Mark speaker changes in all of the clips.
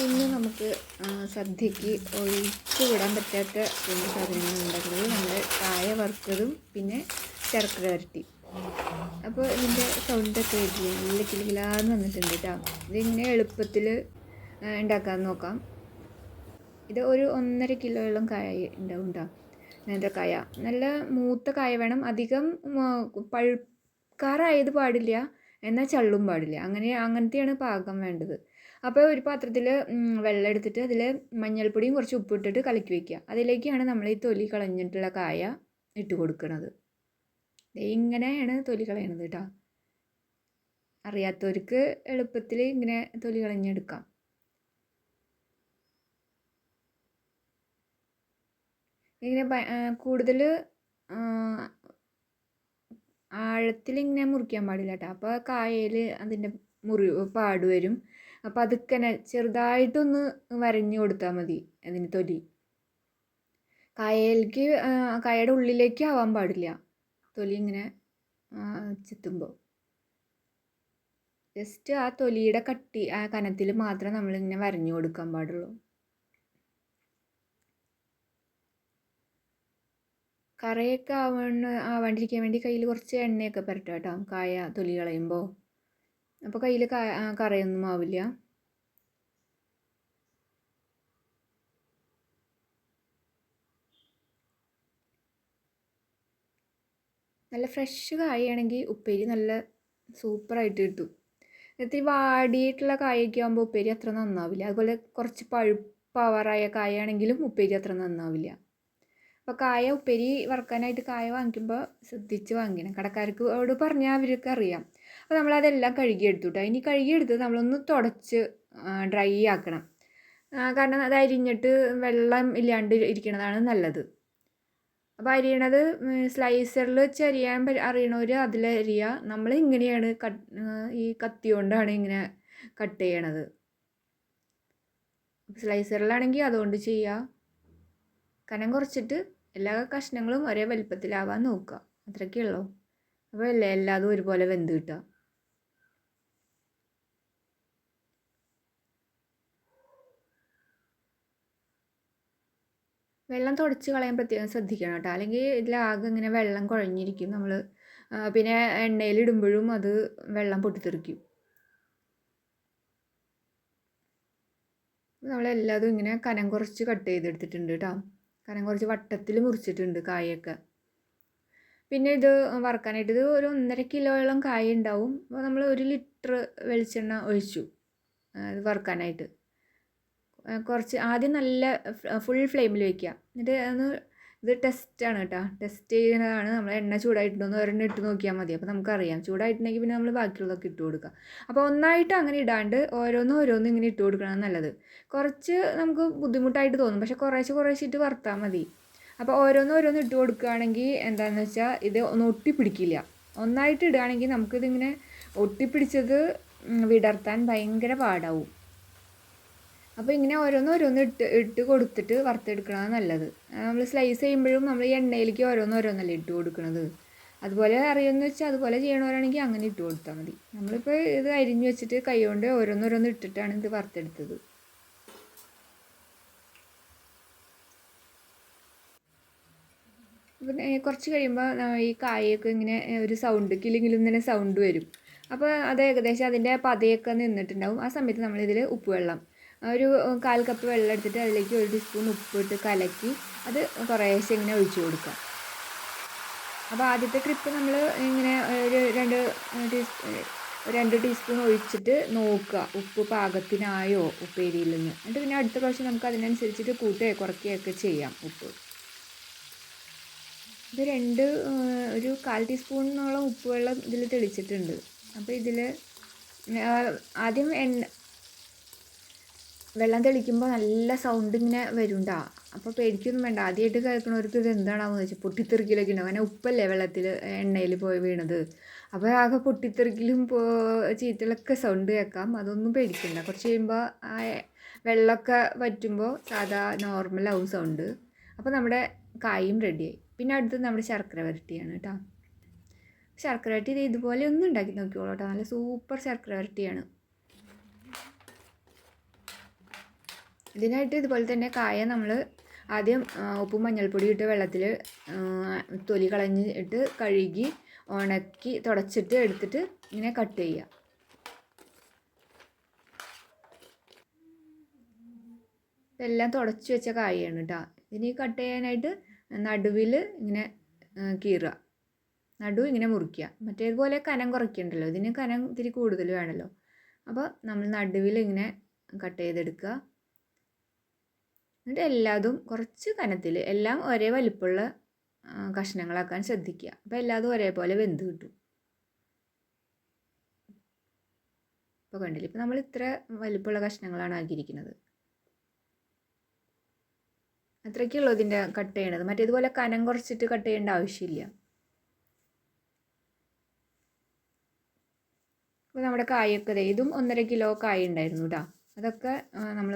Speaker 1: ഇന്ന് നമുക്ക് സദ്യക്ക് ഒഴിച്ചുകൂടാൻ പറ്റാത്ത രണ്ട് സാധനങ്ങൾ ഉണ്ടാക്കുന്നത് നമ്മുടെ കായ വറുത്തതും പിന്നെ ശർക്കര വരട്ടി. അപ്പോൾ ഇതിൻ്റെ സൗണ്ടൊക്കെ വരില്ലേ, നല്ല കിലുകിലാന്ന് വന്നിട്ടുണ്ട് കേട്ടോ. ഇതിങ്ങനെ എളുപ്പത്തിൽ ഉണ്ടാക്കാൻ നോക്കാം. ഇത് ഒരു 1.5 കിലോയോളം കായ ഉണ്ടാവും കേട്ടോ. നേന്ത്രക്കായ നല്ല മൂത്ത കായ വേണം, അധികം പഴുക്കാറായത് പാടില്ല, എന്നാൽ ചള്ളും പാടില്ല. അങ്ങനത്തെയാണ് പാകം വേണ്ടത്. അപ്പോൾ ഒരു പാത്രത്തിൽ വെള്ളം എടുത്തിട്ട് അതിൽ മഞ്ഞൾപ്പൊടിയും കുറച്ച് ഉപ്പിട്ടിട്ട് കലക്കി വയ്ക്കുക. അതിലേക്കാണ് നമ്മൾ ഈ തൊലി കളഞ്ഞിട്ടുള്ള കായ ഇട്ട് കൊടുക്കുന്നത്. ഇങ്ങനെയാണ് തൊലി കളയണത് കേട്ടോ. അറിയാത്തവർക്ക് എളുപ്പത്തിൽ ഇങ്ങനെ തൊലി കളഞ്ഞെടുക്കാം. ഇങ്ങനെ കൂടുതൽ ആഴത്തിൽ ഇങ്ങനെ മുറിക്കാൻ പാടില്ല കേട്ടോ. അപ്പോൾ കായയിൽ അതിൻ്റെ പാട് വരും. അപ്പോൾ അതൊക്കെ ചെറുതായിട്ടൊന്ന് വരഞ്ഞു കൊടുത്താൽ മതി അതിന് തൊലി. കായയുടെ ഉള്ളിലേക്ക് ആവാൻ പാടില്ല തൊലി ഇങ്ങനെ ചെത്തുമ്പോൾ. ജസ്റ്റ് ആ തൊലിയുടെ കട്ടി, ആ കനത്തിൽ മാത്രം നമ്മളിങ്ങനെ വരഞ്ഞു കൊടുക്കാൻ പാടുള്ളൂ. കറയൊക്കെ ആവാണ്ടിരിക്കാൻ വേണ്ടി കയ്യിൽ കുറച്ച് എണ്ണയൊക്കെ പുരട്ടുക കേട്ടോ, കായ തൊലി കളയുമ്പോൾ. അപ്പോൾ കയ്യിൽ കറയൊന്നും ആവില്ല. നല്ല ഫ്രഷ് കായയാണെങ്കിൽ ഉപ്പേരി നല്ല സൂപ്പറായിട്ട് കിട്ടും. ഇത്തിരി വാടിയിട്ടുള്ള കായൊക്കെ ആകുമ്പോൾ ഉപ്പേരി അത്ര നന്നാവില്ല. അതുപോലെ കുറച്ച് പഴുപ്പാവാറായ കായാണെങ്കിലും ഉപ്പേരി അത്ര നന്നാവില്ല. അപ്പോൾ കായ ഉപ്പേരി വറുക്കാനായിട്ട് കായ വാങ്ങിക്കുമ്പോൾ ശ്രദ്ധിച്ച് വാങ്ങിക്കണം. കടക്കാരോട് പറഞ്ഞാൽ അവർക്ക് അറിയാം. അപ്പോൾ നമ്മളതെല്ലാം കഴുകിയെടുത്തു കേട്ടോ. ഇനി കഴുകിയെടുത്ത് നമ്മളൊന്ന് തുടച്ച് ഡ്രൈ ആക്കണം. കാരണം അത് അരിഞ്ഞിട്ട് വെള്ളം ഇല്ലാണ്ട് ഇരിക്കുന്നതാണ് നല്ലത്. അപ്പോൾ അരിയണത് സ്ലൈസറിൽ വെച്ച് അരിയാൻ അറിയണവർ അതിലരിയുക. നമ്മൾ ഇങ്ങനെയാണ് ഈ കത്തി കൊണ്ടാണ് ഇങ്ങനെ കട്ട് ചെയ്യണത്. സ്ലൈസറിലാണെങ്കിൽ അതുകൊണ്ട് ചെയ്യുക. കനം കുറച്ചിട്ട് എല്ലാ കഷ്ണങ്ങളും ഒരേ വലിപ്പത്തിലാവാൻ നോക്കുക, അത്രയ്ക്കേ ഉള്ളൂ. അപ്പോൾ എല്ലാതും ഒരുപോലെ വെന്ത് കിട്ടുക. വെള്ളം തുടച്ച് കളയാൻ പ്രത്യേകം ശ്രദ്ധിക്കണം കേട്ടോ, അല്ലെങ്കിൽ ഇതിലാകെ ഇങ്ങനെ വെള്ളം കുഴഞ്ഞിരിക്കും. നമ്മൾ പിന്നെ എണ്ണയിലിടുമ്പോഴും അത് വെള്ളം പൊട്ടിത്തെറിക്കും. നമ്മളെല്ലാതും ഇങ്ങനെ കനം കുറച്ച് കട്ട് ചെയ്തെടുത്തിട്ടുണ്ട് കേട്ടോ. കനം കുറച്ച് വട്ടത്തിൽ മുറിച്ചിട്ടുണ്ട് കായൊക്കെ. പിന്നെ ഇത് വറുക്കാനായിട്ട് ഇത് ഒരു 1.5 കിലോയോളം കായ ഉണ്ടാവും. അപ്പോൾ നമ്മൾ 1 ലിറ്റർ വെളിച്ചെണ്ണ ഒഴിച്ചു ഇത് വറുക്കാനായിട്ട്. കുറച്ച് ആദ്യം നല്ല ഫുൾ ഫ്ലെയിമിൽ വയ്ക്കുക. എന്നിട്ട് ഇത് ടെസ്റ്റാണ് കേട്ടോ, ടെസ്റ്റ് ചെയ്യുന്നതാണ്. നമ്മൾ എണ്ണ ചൂടായിട്ടുണ്ടോയെന്ന് ഒരെണ്ണം ഇട്ട് നോക്കിയാൽ മതി. അപ്പോൾ നമുക്കറിയാം. ചൂടായിട്ടുണ്ടെങ്കിൽ പിന്നെ നമ്മൾ ബാക്കിയുള്ളതൊക്കെ ഇട്ട് കൊടുക്കുക. അപ്പോൾ ഒന്നായിട്ട് അങ്ങനെ ഇടാണ്ട് ഓരോന്നും ഇങ്ങനെ ഇട്ട് കൊടുക്കണം നല്ലത്. കുറച്ച് നമുക്ക് ബുദ്ധിമുട്ടായിട്ട് തോന്നും, പക്ഷേ കുറേശ്ശെ ഇട്ട് വറുത്താൽ മതി. അപ്പോൾ ഓരോന്ന് ഇട്ട് കൊടുക്കുകയാണെങ്കിൽ എന്താണെന്ന് വെച്ചാൽ ഇത് ഒന്നും ഒട്ടിപ്പിടിക്കില്ല. ഒന്നായിട്ട് ഇടുകയാണെങ്കിൽ നമുക്കിതിങ്ങനെ ഒട്ടിപ്പിടിച്ചത് വിടർത്താൻ ഭയങ്കര പാടാവും. അപ്പോൾ ഇങ്ങനെ ഓരോന്ന് ഇട്ട് കൊടുത്തിട്ട് വറുത്തെടുക്കണതാണ് നല്ലത്. നമ്മൾ സ്ലൈസ് ചെയ്യുമ്പോഴും നമ്മൾ ഈ എണ്ണയിലേക്ക് ഓരോന്നല്ലേ ഇട്ട് കൊടുക്കുന്നത്. അതുപോലെ അറിയുമെന്ന് വെച്ചാൽ അതുപോലെ ചെയ്യണവരാണെങ്കിൽ അങ്ങനെ ഇട്ട് കൊടുത്താൽ മതി. നമ്മളിപ്പോൾ ഇത് അരിഞ്ഞ് വെച്ചിട്ട് കൈ കൊണ്ട് ഓരോന്ന് ഇട്ടിട്ടാണ് ഇത് വറുത്തെടുത്തത്. അപ്പം കുറച്ച് കഴിയുമ്പോൾ ഈ കായൊക്കെ ഇങ്ങനെ ഒരു സൗണ്ട് കിലുകിലും തന്നെ സൗണ്ട് വരും. അപ്പോൾ അത് ഏകദേശം അതിൻ്റെ പതയൊക്കെ നിന്നിട്ടുണ്ടാവും. ആ സമയത്ത് നമ്മളിതിൽ ഉപ്പുവെള്ളം ഒരു 1/4 കപ്പ് വെള്ളം എടുത്തിട്ട് അതിലേക്ക് 1 ടീസ്പൂൺ ഉപ്പിട്ട് കലക്കി അത് കുറേശ്ശെ ഇങ്ങനെ ഒഴിച്ചു കൊടുക്കുക. അപ്പോൾ ആദ്യത്തെ ട്രിപ്പ് നമ്മൾ ഇങ്ങനെ ഒരു 2 ടീസ്പൂൺ ഒഴിച്ചിട്ട് നോക്കുക ഉപ്പ് പാകത്തിനായോ ഉപ്പേരിയിൽ നിന്ന്. എന്നിട്ട് പിന്നെ അടുത്ത പ്രാവശ്യം നമുക്ക് അതിനനുസരിച്ചിട്ട് കൂട്ടുകയോ കുറയ്ക്കുകയൊക്കെ ചെയ്യാം ഉപ്പ്. ഇത് ഒരു 1/4 ടീസ്പൂണോളം ഉപ്പ് വെള്ളം ഇതിൽ തെളിച്ചിട്ടുണ്ട്. അപ്പോൾ ഇതിൽ ആദ്യം വെള്ളം തെളിക്കുമ്പോൾ നല്ല സൗണ്ട് ഇങ്ങനെ വരുന്നുണ്ടാ. അപ്പോൾ പേടിക്കൊന്നും വേണ്ട. ആദ്യമായിട്ട് കേൾക്കണവർക്ക് ഇത് എന്താണെന്ന് വെച്ചാൽ പൊട്ടിത്തെറിക്കലൊക്കെ ഉണ്ടാവും. അങ്ങനെ ഉപ്പല്ലേ വെള്ളത്തിൽ എണ്ണയിൽ പോയി വീണത്. അപ്പോൾ ആകെ പൊട്ടിത്തെറിക്കലും ചീറ്റലൊക്കെ സൗണ്ട് കേൾക്കാം. അതൊന്നും പേടിക്കണ്ട. കുറച്ച് കഴിയുമ്പോൾ ആ വെള്ളമൊക്കെ വറ്റുമ്പോൾ സാധാ നോർമലാവും സൗണ്ട്. അപ്പോൾ നമ്മുടെ കായും റെഡിയായി. പിന്നെ അടുത്തത് നമ്മുടെ ശർക്കര വരട്ടിയാണ് കേട്ടോ. ശർക്കര വരട്ടി ഇതുപോലെ ഒന്ന് ഉണ്ടാക്കി നോക്കിക്കോളൂ കേട്ടോ. നല്ല സൂപ്പർ ശർക്കര വരട്ടിയാണ്. ഇതിനായിട്ട് ഇതുപോലെ തന്നെ കായ നമ്മൾ ആദ്യം ഉപ്പും മഞ്ഞൾപ്പൊടി ഇട്ട് വെള്ളത്തിൽ തൊലി കളഞ്ഞിട്ട് കഴുകി ഉണക്കി തുടച്ചിട്ട് എടുത്തിട്ട് ഇങ്ങനെ കട്ട് ചെയ്യുക. ഇതെല്ലാം തുടച്ച് വെച്ച കായാണ് കേട്ടോ. ഇനി കട്ട് ചെയ്യാനായിട്ട് നടുവിൽ ഇങ്ങനെ കീറുക, ഇങ്ങനെ മുറിക്കുക. മറ്റേതുപോലെ കനം കുറയ്ക്കണ്ടല്ലോ, ഇതിന് കനം ഇത്തിരി കൂടുതൽ വേണമല്ലോ. അപ്പോൾ നമ്മൾ നടുവിൽ ഇങ്ങനെ കട്ട് ചെയ്തെടുക്കുക. എന്നിട്ട് എല്ലാതും കുറച്ച് കനത്തിൽ, എല്ലാം ഒരേ വലിപ്പമുള്ള കഷ്ണങ്ങളാക്കാൻ ശ്രദ്ധിക്കുക. അപ്പോൾ എല്ലാതും ഒരേപോലെ വെന്ത് കിട്ടും. ഇപ്പോൾ കണ്ടില്ല, ഇപ്പോൾ നമ്മൾ ഇത്ര വലിപ്പമുള്ള കഷ്ണങ്ങളാണ് ആക്കിയിരിക്കുന്നത്. അത്രയ്ക്കുള്ളൂ ഇതിൻ്റെ കട്ട് ചെയ്യണത്. മറ്റേതുപോലെ കനം കുറച്ചിട്ട് കട്ട് ചെയ്യേണ്ട ആവശ്യമില്ല. അപ്പോൾ നമ്മുടെ കായൊക്കെ ഇതും 1.5 കിലോ കായ ഉണ്ടായിരുന്നു കേട്ടോ. അതൊക്കെ നമ്മൾ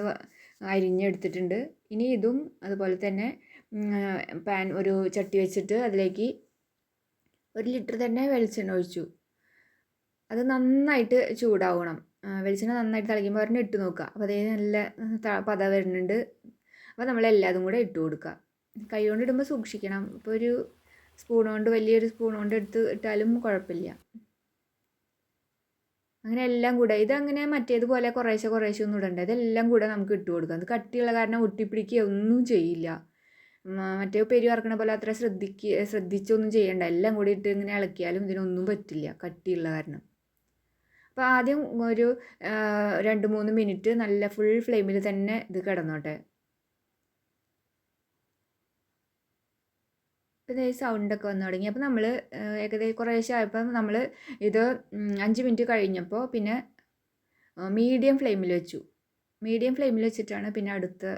Speaker 1: അരിഞ്ഞെടുത്തിട്ടുണ്ട്. ഇനി ഇതും അതുപോലെ തന്നെ ഒരു ചട്ടി വെച്ചിട്ട് അതിലേക്ക് 1 ലിറ്റർ തന്നെ വെളിച്ചെണ്ണ ഒഴിച്ചു. അത് നന്നായിട്ട് ചൂടാവണം. വെളിച്ചെണ്ണ നന്നായിട്ട് തിളയ്ക്കുമ്പോൾ ഒരെണ്ണം ഇട്ട് നോക്കുക. അപ്പോൾ അതേ നല്ല പത വരുന്നുണ്ട്. അപ്പോൾ നമ്മളെല്ലാതും കൂടെ ഇട്ട് കൊടുക്കുക. കൈ കൊണ്ട് ഇടുമ്പോൾ സൂക്ഷിക്കണം. ഇപ്പോൾ ഒരു സ്പൂൺ കൊണ്ട്, വലിയൊരു സ്പൂൺ കൊണ്ട് എടുത്ത് ഇട്ടാലും കുഴപ്പമില്ല. അങ്ങനെ എല്ലാം കൂടെ, ഇതങ്ങനെ മറ്റേതുപോലെ കുറേശ്ശെ ഒന്നും ഇടണ്ട. ഇതെല്ലാം കൂടെ നമുക്ക് ഇട്ട് കൊടുക്കാം. അത് കട്ടിയുള്ള കാരണം ഒട്ടിപ്പിടിക്കുക ഒന്നും ചെയ്യില്ല. മറ്റേ പെരി വറക്കണ പോലെ അത്ര ശ്രദ്ധിച്ചൊന്നും ചെയ്യണ്ട. എല്ലാം കൂടി ഇട്ട് ഇങ്ങനെ ഇളക്കിയാലും ഇതിനൊന്നും പറ്റില്ല, കട്ടിയുള്ള കാരണം. അപ്പോൾ ആദ്യം ഒരു 2-3 മിനിറ്റ് നല്ല ഫുൾ ഫ്ലെയിമിൽ തന്നെ ഇത് കിടന്നോട്ടെ. ഇപ്പോൾ ഈ സൗണ്ടൊക്കെ വന്നു തുടങ്ങി. അപ്പോൾ നമ്മൾ ഏകദേശം കുറേശ്ശെ ആയപ്പോൾ നമ്മൾ ഇത് 5 മിനിറ്റ് കഴിഞ്ഞപ്പോൾ പിന്നെ മീഡിയം ഫ്ലെയിമിൽ വെച്ചു. മീഡിയം ഫ്ലെയിമിൽ വെച്ചിട്ടാണ് പിന്നെ അടുത്ത്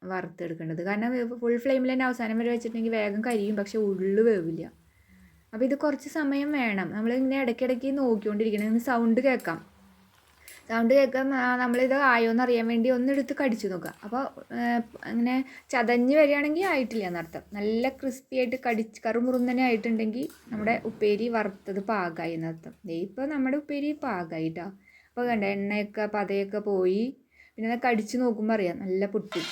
Speaker 1: വറുത്തെടുക്കേണ്ടത്. കാരണം ഫുൾ ഫ്ലെയിമിൽ തന്നെ അവസാനം വരെ വെച്ചിട്ടുണ്ടെങ്കിൽ വേഗം കരിയും, പക്ഷേ ഉള്ളു വേവില്ല. അപ്പോൾ ഇത് കുറച്ച് സമയം വേണം. നമ്മളിങ്ങനെ ഇടയ്ക്കിടയ്ക്ക് നോക്കിക്കൊണ്ടിരിക്കണം. സൗണ്ട് കേൾക്കാം. നമ്മളിത് ആയോന്ന് അറിയാൻ വേണ്ടി ഒന്നെടുത്ത് കടിച്ചു നോക്കുക. അപ്പോൾ അങ്ങനെ ചതഞ്ഞ് വരികയാണെങ്കിൽ ആയിട്ടില്ല എന്നർത്ഥം. നല്ല ക്രിസ്പി ആയിട്ട് കറുമുറുന്നനെ ആയിട്ടുണ്ടെങ്കിൽ നമ്മുടെ ഉപ്പേരി വറുത്തത് പാകമായി എന്നർത്ഥം. ഇപ്പോൾ നമ്മുടെ ഉപ്പേരി പാകമായിട്ടാണ്. അപ്പോൾ കണ്ട എണ്ണയൊക്കെ പതയൊക്കെ പോയി. പിന്നെ അത് കടിച്ച് നോക്കുമ്പോൾ അറിയാം നല്ല പൊട്ടി.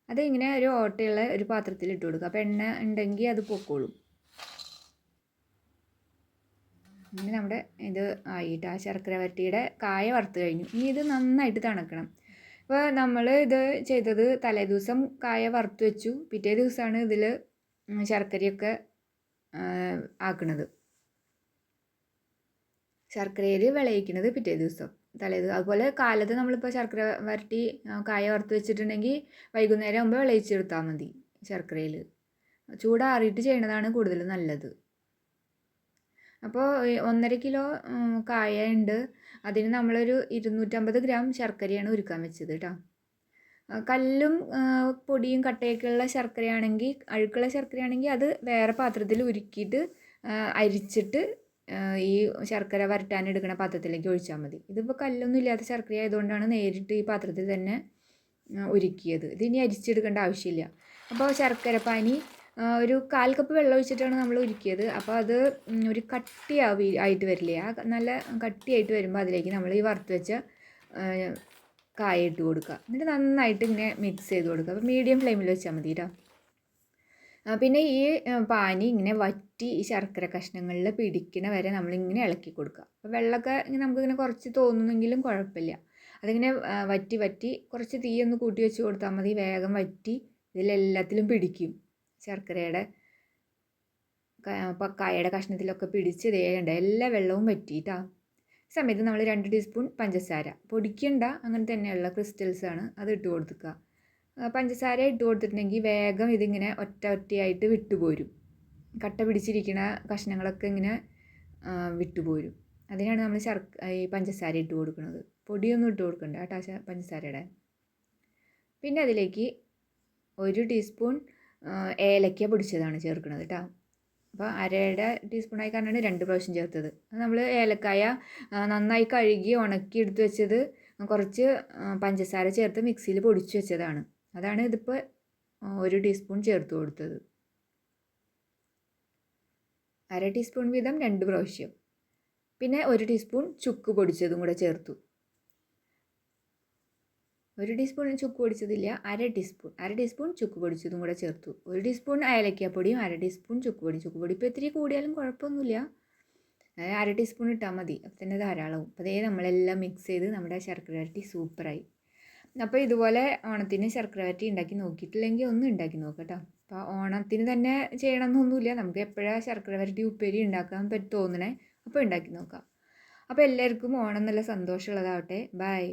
Speaker 1: അതിങ്ങനെ ഒരു ഓട്ടയുള്ള ഒരു പാത്രത്തിൽ ഇട്ട് കൊടുക്കുക. അപ്പോൾ എണ്ണ ഉണ്ടെങ്കിൽ അത് പൊക്കോളും. അങ്ങനെ നമ്മുടെ ഇത് ആയിട്ട് ആ ശർക്കര വരട്ടിയുടെ കായ വറുത്ത് കഴിഞ്ഞു. ഇനി ഇത് നന്നായിട്ട് തണുക്കണം. അപ്പോൾ നമ്മൾ ഇത് ചെയ്തത് തലേദിവസം കായ വറുത്ത് വെച്ചു. പിറ്റേ ദിവസമാണ് ഇതിൽ ശർക്കരയൊക്കെ ആക്കുന്നത്. ശർക്കരയിൽ വിളയിക്കുന്നത് പിറ്റേ ദിവസം അതുപോലെ കാലത്ത് നമ്മളിപ്പോൾ ശർക്കര വരട്ടി കായ വറുത്ത് വെച്ചിട്ടുണ്ടെങ്കിൽ വൈകുന്നേരം ആകുമ്പോൾ വിളയിച്ചെടുത്താൽ മതി. ശർക്കരയിൽ ചൂടാറിയിട്ട് ചെയ്യണതാണ് കൂടുതൽ നല്ലത്. അപ്പോൾ 1.5 കിലോ കായ ഉണ്ട്. അതിന് നമ്മളൊരു 250 ഗ്രാം ശർക്കരയാണ് ഉരുക്കാൻ വെച്ചത് കേട്ടോ. കല്ലും പൊടിയും കട്ടയൊക്കെയുള്ള ശർക്കരയാണെങ്കിൽ, അഴുക്കുള്ള ശർക്കരയാണെങ്കിൽ അത് വേറെ പാത്രത്തിൽ ഉരുക്കിയിട്ട് അരിച്ചിട്ട് ഈ ശർക്കര വരട്ടാനെടുക്കുന്ന പാത്രത്തിലേക്ക് ഒഴിച്ചാൽ മതി. ഇതിപ്പോൾ കല്ലൊന്നും ഇല്ലാത്ത ശർക്കര ആയതുകൊണ്ടാണ് നേരിട്ട് ഈ പാത്രത്തിൽ തന്നെ ഉരുക്കിയത്. ഇതിനി അരിച്ചെടുക്കേണ്ട ആവശ്യമില്ല. അപ്പോൾ ശർക്കര പാനി ഒരു 1/4 കപ്പ് വെള്ളം ഒഴിച്ചിട്ടാണ് നമ്മൾ ഉരുക്കിയത്. അപ്പോൾ അത് ഒരു ആയിട്ട് വരില്ലേ, ആ നല്ല കട്ടിയായിട്ട് വരുമ്പോൾ അതിലേക്ക് നമ്മൾ ഈ വറുത്ത് വെച്ച കായ ഇട്ട് കൊടുക്കുക. എന്നിട്ട് നന്നായിട്ട് ഇങ്ങനെ മിക്സ് ചെയ്ത് കൊടുക്കുക. അപ്പോൾ മീഡിയം ഫ്ലെയിമിൽ വെച്ചാൽ മതി കേട്ടോ. പിന്നെ ഈ പാനി ഇങ്ങനെ വറ്റി ഈ ശർക്കര കഷ്ണങ്ങളിൽ പിടിക്കണ വരെ നമ്മളിങ്ങനെ ഇളക്കി കൊടുക്കുക. അപ്പോൾ വെള്ളമൊക്കെ ഇങ്ങനെ നമുക്കിങ്ങനെ കുറച്ച് തോന്നുന്നെങ്കിലും കുഴപ്പമില്ല. അതിങ്ങനെ വറ്റി കുറച്ച് തീയൊന്ന് കൂട്ടി വെച്ച് കൊടുത്താൽ മതി. വേഗം വറ്റി ഇതിലെല്ലാത്തിലും പിടിക്കും. ശർക്കരയുടെ കായയുടെ കഷ്ണത്തിലൊക്കെ പിടിച്ച് ഇതേണ്ട എല്ലാ വെള്ളവും വറ്റിയിട്ടാ. ഈ സമയത്ത് നമ്മൾ 2 ടീസ്പൂൺ പഞ്ചസാര, പൊടിക്കണ്ട, അങ്ങനെ തന്നെയുള്ള ക്രിസ്റ്റൽസാണ്, അത് ഇട്ട് കൊടുക്കുക. പഞ്ചസാര ഇട്ട് കൊടുത്തിട്ടുണ്ടെങ്കിൽ വേഗം ഇതിങ്ങനെ ഒറ്റയായിട്ട് വിട്ടുപോരും. കട്ട പിടിച്ചിരിക്കുന്ന കഷ്ണങ്ങളൊക്കെ ഇങ്ങനെ വിട്ടുപോരും. അതിനാണ് നമ്മൾ ഈ പഞ്ചസാര ഇട്ട് കൊടുക്കുന്നത്. പൊടിയൊന്നും ഇട്ട് കൊടുക്കണ്ട കേട്ടോ പഞ്ചസാരയുടെ. പിന്നെ അതിലേക്ക് 1 ടീസ്പൂൺ ഏലക്ക പൊടിച്ചതാണ് ചേർക്കുന്നത് കേട്ടോ. അപ്പോൾ 1/2 ടീസ്പൂണായി കാരണമാണ് 2 പ്രാവശ്യം ചേർത്തത്. നമ്മൾ ഏലക്കായ നന്നായി കഴുകി ഉണക്കി എടുത്ത് വെച്ചത് കുറച്ച് പഞ്ചസാര ചേർത്ത് മിക്സിയിൽ പൊടിച്ച് വെച്ചതാണ്. അതാണ് ഇതിപ്പോൾ 1 ടീസ്പൂൺ ചേർത്ത് കൊടുത്തത്. 1/2 ടീസ്പൂൺ വീതം 2 പ്രാവശ്യം. പിന്നെ 1 ടീസ്പൂൺ ചുക്ക് പൊടിച്ചതും കൂടെ ചേർത്തു. 1 ടീസ്പൂൺ ചുക്ക് പൊടിച്ചതില്ല, അര ടീസ്പൂൺ ചുക്ക് പൊടിച്ചതും കൂടെ ചേർത്തു. 1 ടീസ്പൂൺ ഏലക്കാപ്പൊടിയും അര ടീസ്പൂൺ ചുക്ക് പൊടി. ചുക്ക് പൊടി ഇപ്പോൾ ഇത്തിരി കൂടിയാലും കുഴപ്പമൊന്നുമില്ല. അര ടീസ്പൂൺ ഇട്ടാൽ മതി, അപ്പം തന്നെ ധാരാളവും. അപ്പോൾ അതേ നമ്മളെല്ലാം മിക്സ് ചെയ്ത് നമ്മുടെ ശർക്കര വരട്ടി സൂപ്പറായി. അപ്പോൾ ഇതുപോലെ ഓണത്തിന് ശർക്കര വരട്ടി ഉണ്ടാക്കി നോക്കിയിട്ടില്ലെങ്കിൽ ഒന്ന് ഉണ്ടാക്കി നോക്കാം കേട്ടോ. അപ്പോൾ ഓണത്തിന് തന്നെ ചെയ്യണമെന്നൊന്നുമില്ല, നമുക്ക് എപ്പോഴാണ് ശർക്കര വരട്ടി ഉപ്പേരി ഉണ്ടാക്കാൻ തോന്നണേ അപ്പോൾ ഉണ്ടാക്കി നോക്കാം. അപ്പോൾ എല്ലാവർക്കും ഓണം നല്ല സന്തോഷമുള്ളതാവട്ടെ. ബൈ.